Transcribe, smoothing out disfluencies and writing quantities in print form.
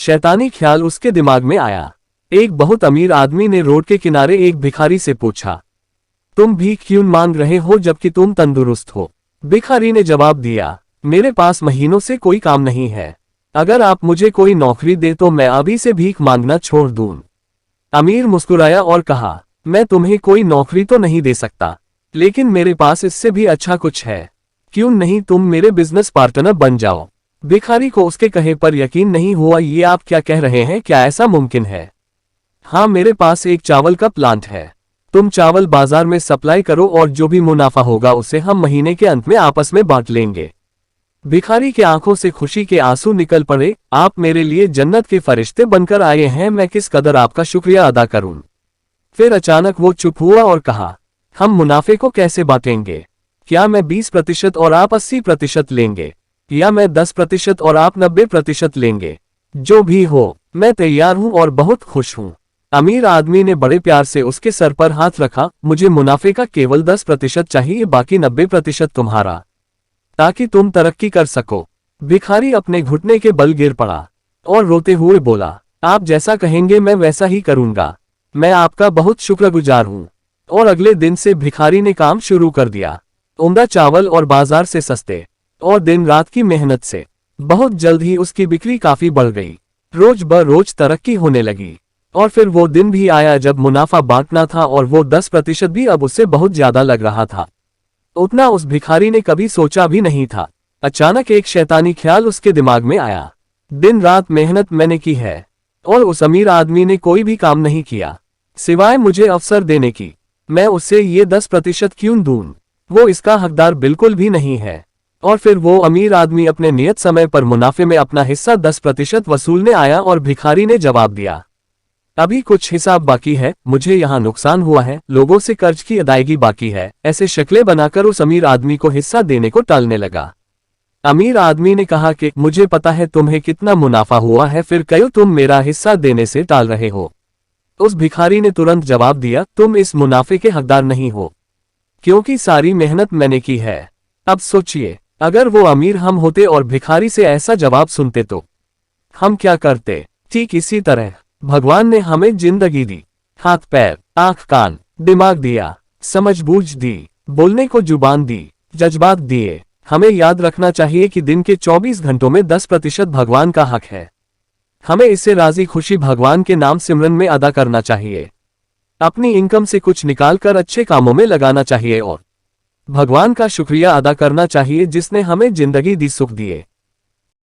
शैतानी ख्याल उसके दिमाग में आया। एक बहुत अमीर आदमी ने रोड के किनारे एक भिखारी से पूछा, तुम भीख क्यों मांग रहे हो जबकि तुम तंदुरुस्त हो? भिखारी ने जवाब दिया, मेरे पास महीनों से कोई काम नहीं है। अगर आप मुझे कोई नौकरी दे तो मैं अभी से भीख मांगना छोड़ दूं। अमीर मुस्कुराया और कहा, मैं तुम्हें कोई नौकरी तो नहीं दे सकता, लेकिन मेरे पास इससे भी अच्छा कुछ है। क्यों नहीं तुम मेरे बिजनेस पार्टनर बन जाओ? भिखारी को उसके कहे पर यकीन नहीं हुआ। ये आप क्या कह रहे हैं? क्या ऐसा मुमकिन है? हाँ, मेरे पास एक चावल का प्लांट है। तुम चावल बाजार में सप्लाई करो और जो भी मुनाफा होगा उसे हम महीने के अंत में आपस में बांट लेंगे। भिखारी की आंखों से खुशी के आंसू निकल पड़े। आप मेरे लिए जन्नत के फरिश्ते बनकर आए हैं, मैं किस कदर आपका शुक्रिया अदा करूं। फिर अचानक वो चुप हुआ और कहा, हम मुनाफे को कैसे बांटेंगे? क्या मैं 20% और आप 80% लेंगे, या मैं 10% और आप 90% लेंगे? जो भी हो, मैं तैयार हूं और बहुत खुश हूं। अमीर आदमी ने बड़े प्यार से उसके सर पर हाथ रखा। मुझे मुनाफे का केवल 10% चाहिए, बाकी 90% तुम्हारा, ताकि तुम तरक्की कर सको। भिखारी अपने घुटने के बल गिर पड़ा और रोते हुए बोला, आप जैसा कहेंगे मैं वैसा ही करूंगा। मैं आपका बहुत शुक्रगुजार हूं। और अगले दिन से भिखारी ने काम शुरू कर दिया। उम्दा चावल और बाजार से सस्ते और दिन रात की मेहनत से बहुत जल्द ही उसकी बिक्री काफी बढ़ गई। रोज ब रोज तरक्की होने लगी। और फिर वो दिन भी आया जब मुनाफा बांटना था और वो 10% भी अब उससे बहुत ज्यादा लग रहा था। उतना उस भिखारी ने कभी सोचा भी नहीं था। अचानक एक शैतानी ख्याल उसके दिमाग में आया, दिन रात मेहनत मैंने की है और उस अमीर आदमी ने कोई भी काम नहीं किया सिवाय मुझे अवसर देने की। मैं उससे ये 10% क्यों दूं? वो इसका हकदार बिल्कुल भी नहीं है। और फिर वो अमीर आदमी अपने नियत समय पर मुनाफे में अपना हिस्सा 10% वसूलने आया और भिखारी ने जवाब दिया, अभी कुछ हिसाब बाकी है, मुझे यहाँ नुकसान हुआ है, लोगों से कर्ज की अदायगी बाकी है। ऐसे शक्लें बनाकर उस अमीर आदमी को हिस्सा देने को टालने लगा। अमीर आदमी ने कहा कि मुझे पता है तुम्हें कितना मुनाफा हुआ है, फिर क्यों तुम मेरा हिस्सा देने से टाल रहे हो? उस भिखारी ने तुरंत जवाब दिया, तुम इस मुनाफे के हकदार नहीं हो, क्योंकि सारी मेहनत मैंने की है। अब सोचिए, अगर वो अमीर हम होते और भिखारी से ऐसा जवाब सुनते तो हम क्या करते? ठीक इसी तरह भगवान ने हमें जिंदगी दी, हाथ पैर आंख कान दिमाग दिया, समझबूझ दी, बोलने को जुबान दी, जज्बात दिए। हमें याद रखना चाहिए कि दिन के 24 घंटों में 10% भगवान का हक है। हमें इसे राजी खुशी भगवान के नाम सिमरन में अदा करना चाहिए। अपनी इनकम से कुछ निकालकर अच्छे कामों में लगाना चाहिए और भगवान का शुक्रिया अदा करना चाहिए जिसने हमें जिंदगी दी, सुख दिए।